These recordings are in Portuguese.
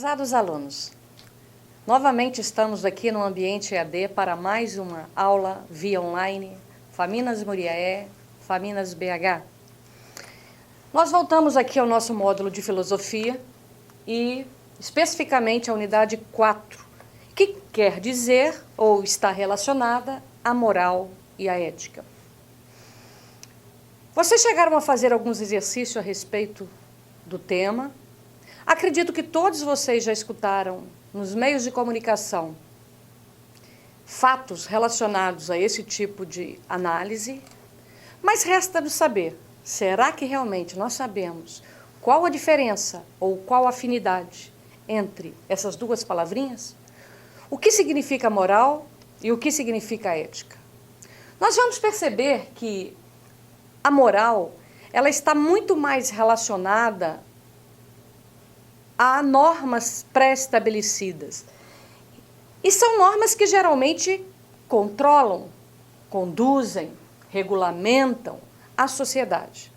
Prezados alunos, novamente estamos aqui no ambiente EAD para mais uma aula via online, Faminas Muriaé, Faminas BH. Nós voltamos aqui ao nosso módulo de filosofia e especificamente a unidade 4, que quer dizer ou está relacionada à moral e à ética. Vocês chegaram a fazer alguns exercícios a respeito do tema. Acredito que todos vocês já escutaram nos meios de comunicação fatos relacionados a esse tipo de análise, mas resta-nos saber, será que realmente nós sabemos qual a diferença ou qual a afinidade entre essas duas palavrinhas? O que significa moral e o que significa ética? Nós vamos perceber que a moral, ela está muito mais relacionada a normas pré-estabelecidas. E são normas que geralmente controlam, conduzem, regulamentam a sociedade.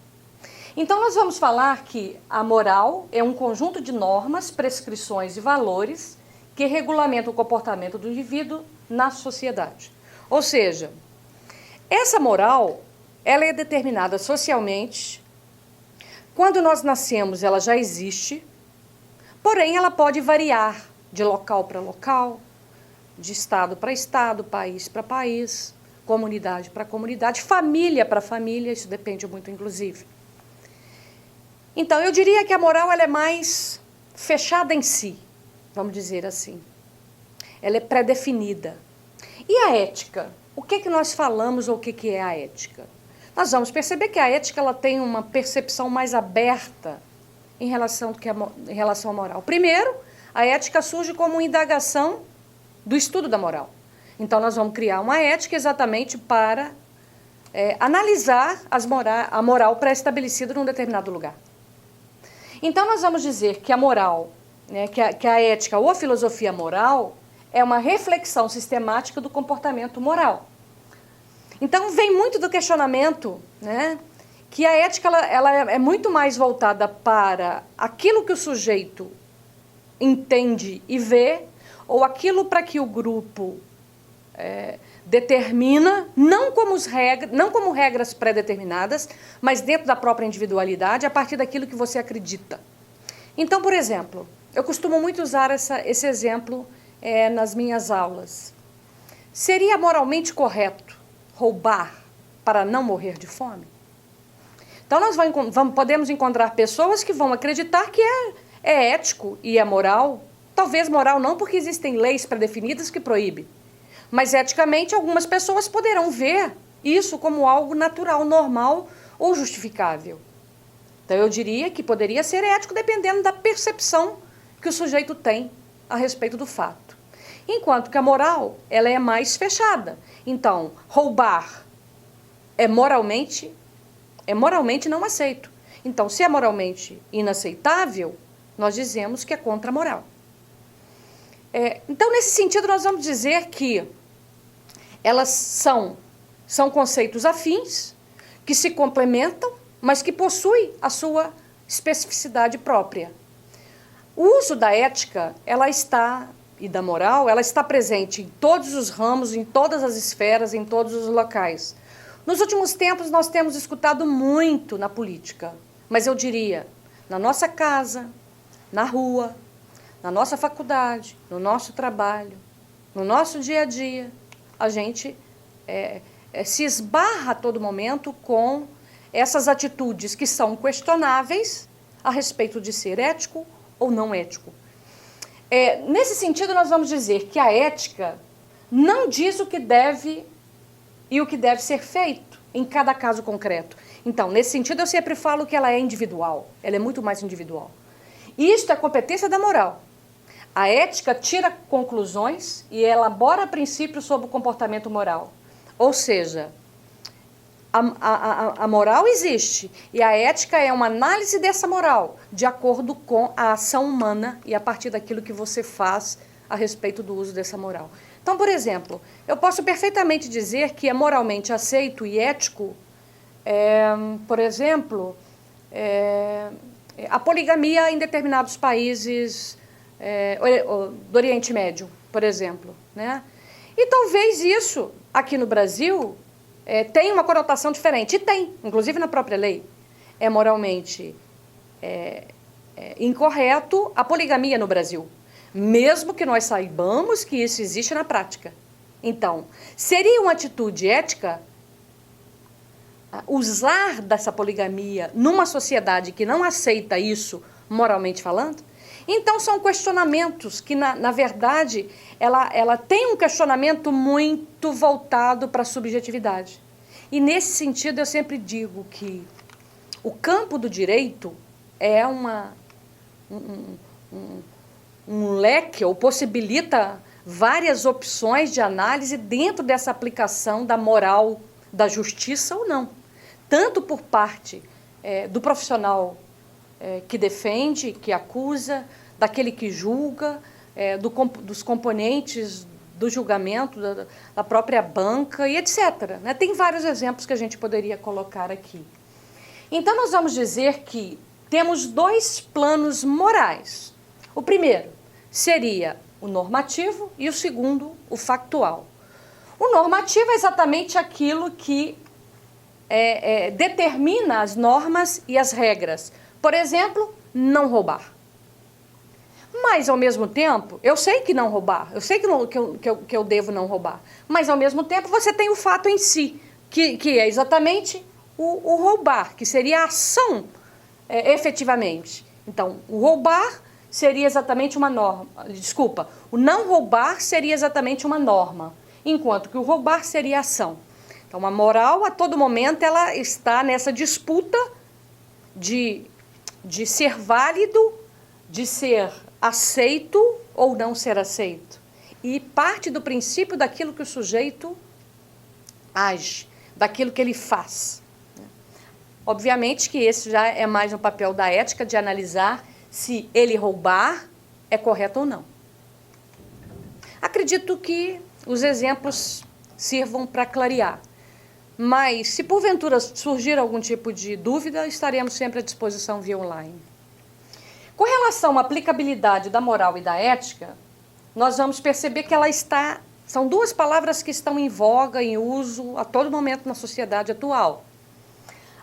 Então, nós vamos falar que a moral é um conjunto de normas, prescrições e valores que regulamentam o comportamento do indivíduo na sociedade. Ou seja, essa moral, ela é determinada socialmente. Quando nós nascemos, ela já existe. Porém, ela pode variar de local para local, de estado para estado, país para país, comunidade para comunidade, família para família, isso depende muito, inclusive. Então, eu diria que a moral ela é mais fechada em si, vamos dizer assim. Ela é pré-definida. E a ética? O que nós falamos ou o que é a ética? Nós vamos perceber que a ética ela tem uma percepção mais aberta em relação à moral. Primeiro, a ética surge como uma indagação do estudo da moral. Então, nós vamos criar uma ética exatamente para analisar a moral pré-estabelecida num determinado lugar. Então, nós vamos dizer que a moral, que a ética ou a filosofia moral é uma reflexão sistemática do comportamento moral. Então, vem muito do questionamento, que a ética ela é muito mais voltada para aquilo que o sujeito entende e vê, ou aquilo para que o grupo determina, não como regras pré-determinadas, mas dentro da própria individualidade, a partir daquilo que você acredita. Então, por exemplo, eu costumo muito usar esse exemplo nas minhas aulas. Seria moralmente correto roubar para não morrer de fome? Então, nós podemos encontrar pessoas que vão acreditar que é ético e é moral. Talvez moral não, porque existem leis pré-definidas que proíbem. Mas, eticamente, algumas pessoas poderão ver isso como algo natural, normal ou justificável. Então, eu diria que poderia ser ético dependendo da percepção que o sujeito tem a respeito do fato. Enquanto que a moral, ela é mais fechada. Então, roubar é moralmente não aceito. Então, se é moralmente inaceitável, nós dizemos que é contra a moral. Então, nesse sentido, nós vamos dizer que elas são conceitos afins, que se complementam, mas que possuem a sua especificidade própria. O uso da ética, e da moral, ela está presente em todos os ramos, em todas as esferas, em todos os locais. Nos últimos tempos, nós temos escutado muito na política, mas eu diria, na nossa casa, na rua, na nossa faculdade, no nosso trabalho, no nosso dia a dia, a gente se esbarra a todo momento com essas atitudes que são questionáveis a respeito de ser ético ou não ético. Nesse sentido, nós vamos dizer que a ética não diz o que deve e o que deve ser feito em cada caso concreto. Então, nesse sentido, eu sempre falo que ela é individual, ela é muito mais individual. E isto é competência da moral. A ética tira conclusões e elabora princípios sobre o comportamento moral. Ou seja, a moral existe e a ética é uma análise dessa moral de acordo com a ação humana e a partir daquilo que você faz a respeito do uso dessa moral. Então, por exemplo, eu posso perfeitamente dizer que é moralmente aceito e ético, por exemplo, a poligamia em determinados países do Oriente Médio, por exemplo, né? E talvez isso, aqui no Brasil, tenha uma conotação diferente. E tem, inclusive na própria lei. É moralmente incorreto a poligamia no Brasil, mesmo que nós saibamos que isso existe na prática. Então, seria uma atitude ética usar dessa poligamia numa sociedade que não aceita isso, moralmente falando? Então, são questionamentos que, na verdade, ela tem um questionamento muito voltado para a subjetividade. E, nesse sentido, eu sempre digo que o campo do direito é um leque, ou possibilita várias opções de análise dentro dessa aplicação da moral, da justiça ou não. Tanto por parte do profissional que defende, que acusa, daquele que julga, dos componentes do julgamento, da própria banca e etc. Né? Tem vários exemplos que a gente poderia colocar aqui. Então, nós vamos dizer que temos dois planos morais. O primeiro seria o normativo e o segundo, o factual. O normativo é exatamente aquilo que determina as normas e as regras. Por exemplo, não roubar. Mas, ao mesmo tempo, eu sei que não roubar, eu sei que eu devo não roubar, mas, ao mesmo tempo, você tem o fato em si, que é exatamente o roubar, que seria a ação efetivamente. Então, o roubar seria exatamente uma norma, desculpa, o não roubar seria exatamente uma norma, enquanto que o roubar seria a ação. Então, a moral, a todo momento, ela está nessa disputa de ser válido, de ser aceito ou não ser aceito. E parte do princípio daquilo que o sujeito age, daquilo que ele faz. Obviamente que esse já é mais um papel da ética, de analisar se ele roubar é correto ou não. Acredito que os exemplos sirvam para clarear. Mas, se porventura surgir algum tipo de dúvida, estaremos sempre à disposição via online. Com relação à aplicabilidade da moral e da ética, nós vamos perceber que são duas palavras que estão em voga, em uso, a todo momento na sociedade atual.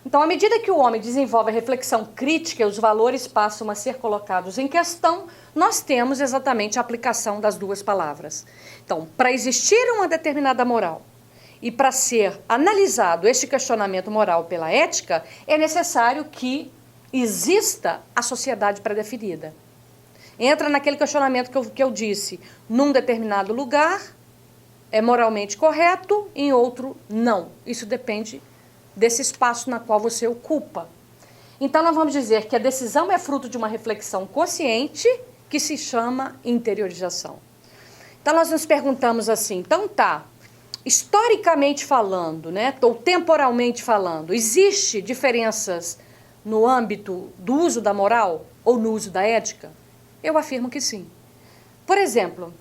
Então, à medida que o homem desenvolve a reflexão crítica e os valores passam a ser colocados em questão, nós temos exatamente a aplicação das duas palavras. Então, para existir uma determinada moral e para ser analisado este questionamento moral pela ética, é necessário que exista a sociedade pré-definida. Entra naquele questionamento que eu disse, num determinado lugar é moralmente correto, em outro não. Isso depende desse espaço na qual você ocupa. Então, nós vamos dizer que a decisão é fruto de uma reflexão consciente que se chama interiorização. Então, nós nos perguntamos assim, então historicamente falando, né, ou temporalmente falando, existe diferenças no âmbito do uso da moral ou no uso da ética? Eu afirmo que sim. Por exemplo,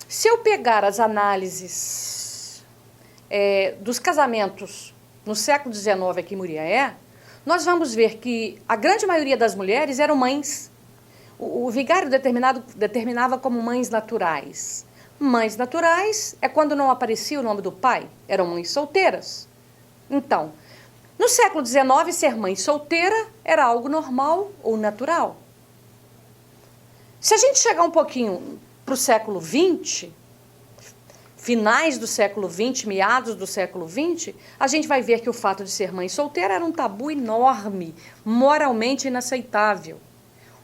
se eu pegar as análises dos casamentos no século XIX aqui em Muriaé, nós vamos ver que a grande maioria das mulheres eram mães. O vigário determinava como mães naturais. Mães naturais é quando não aparecia o nome do pai, eram mães solteiras. Então, no século XIX, ser mãe solteira era algo normal ou natural. Se a gente chegar um pouquinho para o século XX, finais do século XX, meados do século XX, a gente vai ver que o fato de ser mãe solteira era um tabu enorme, moralmente inaceitável.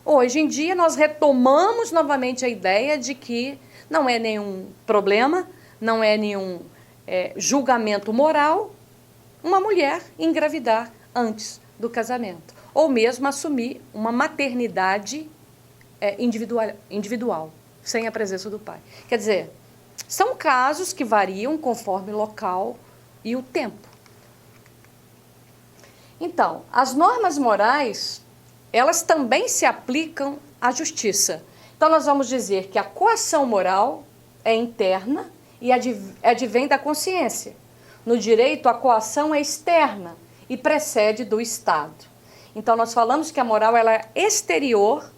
Hoje em dia, nós retomamos novamente a ideia de que não é nenhum problema, não é nenhum julgamento moral uma mulher engravidar antes do casamento, ou mesmo assumir uma maternidade individual, sem a presença do pai. Quer dizer, são casos que variam conforme o local e o tempo. Então, as normas morais, elas também se aplicam à justiça. Então, nós vamos dizer que a coação moral é interna e advém da consciência. No direito, a coação é externa e precede do Estado. Então, nós falamos que a moral ela é exterior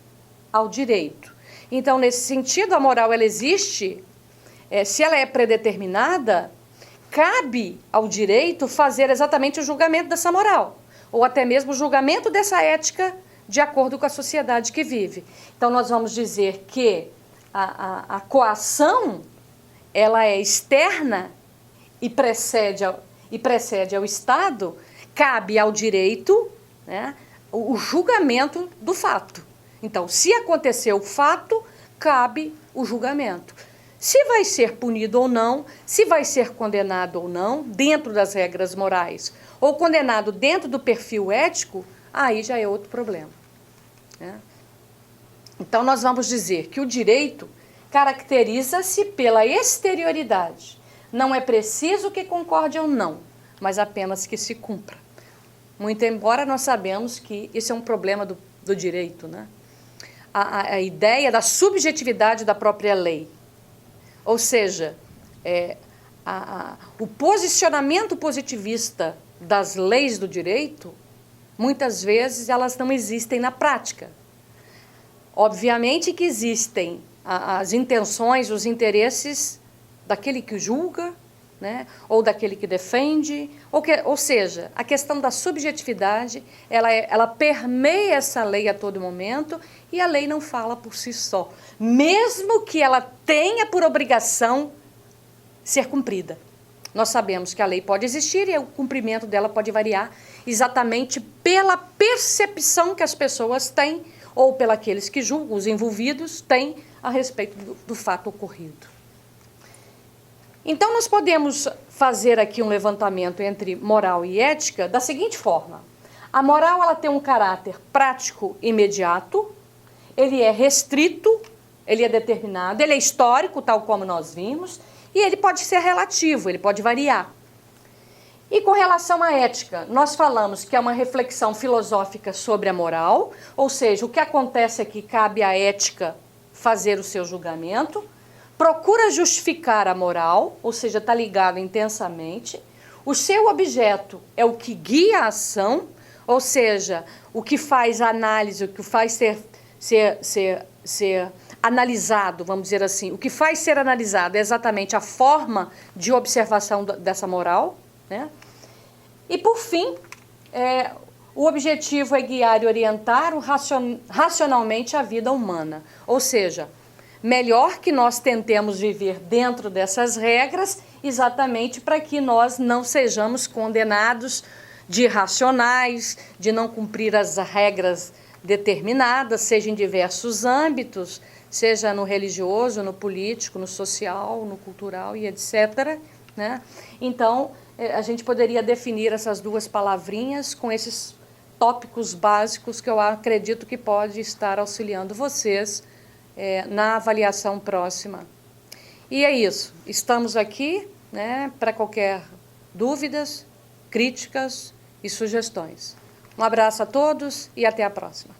ao direito. Então, nesse sentido, a moral ela existe, se ela é predeterminada, cabe ao direito fazer exatamente o julgamento dessa moral, ou até mesmo o julgamento dessa ética de acordo com a sociedade que vive. Então, nós vamos dizer que a coação ela é externa e precede ao Estado, cabe ao direito, né, o julgamento do fato. Então, se aconteceu o fato, cabe o julgamento. Se vai ser punido ou não, se vai ser condenado ou não, dentro das regras morais, ou condenado dentro do perfil ético, aí já é outro problema, né? Então, nós vamos dizer que o direito caracteriza-se pela exterioridade. Não é preciso que concorde ou não, mas apenas que se cumpra. Muito embora nós sabemos que isso é um problema do direito, né? A ideia da subjetividade da própria lei. Ou seja, o posicionamento positivista das leis do direito, muitas vezes elas não existem na prática. Obviamente que existem as intenções, os interesses daquele que julga, né, ou daquele que defende, ou seja, a questão da subjetividade, ela permeia essa lei a todo momento e a lei não fala por si só, mesmo que ela tenha por obrigação ser cumprida. Nós sabemos que a lei pode existir e o cumprimento dela pode variar exatamente pela percepção que as pessoas têm ou pelos que julgam, os envolvidos, têm a respeito do fato ocorrido. Então, nós podemos fazer aqui um levantamento entre moral e ética da seguinte forma. A moral ela tem um caráter prático imediato, ele é restrito, ele é determinado, ele é histórico, tal como nós vimos, e ele pode ser relativo, ele pode variar. E com relação à ética, nós falamos que é uma reflexão filosófica sobre a moral, ou seja, o que acontece é que cabe à ética fazer o seu julgamento, procura justificar a moral, ou seja, está ligado intensamente. O seu objeto é o que guia a ação, ou seja, o que faz a análise, o que faz ser analisado, vamos dizer assim, o que faz ser analisado é exatamente a forma de observação dessa moral, né? E, por fim, o objetivo é guiar e orientar racionalmente a vida humana, ou seja, melhor que nós tentemos viver dentro dessas regras, exatamente para que nós não sejamos condenados de irracionais, de não cumprir as regras determinadas, seja em diversos âmbitos, seja no religioso, no político, no social, no cultural e etc., né? Então, a gente poderia definir essas duas palavrinhas com esses tópicos básicos que eu acredito que pode estar auxiliando vocês na avaliação próxima. E é isso. Estamos aqui, né, para qualquer dúvidas, críticas e sugestões. Um abraço a todos e até a próxima.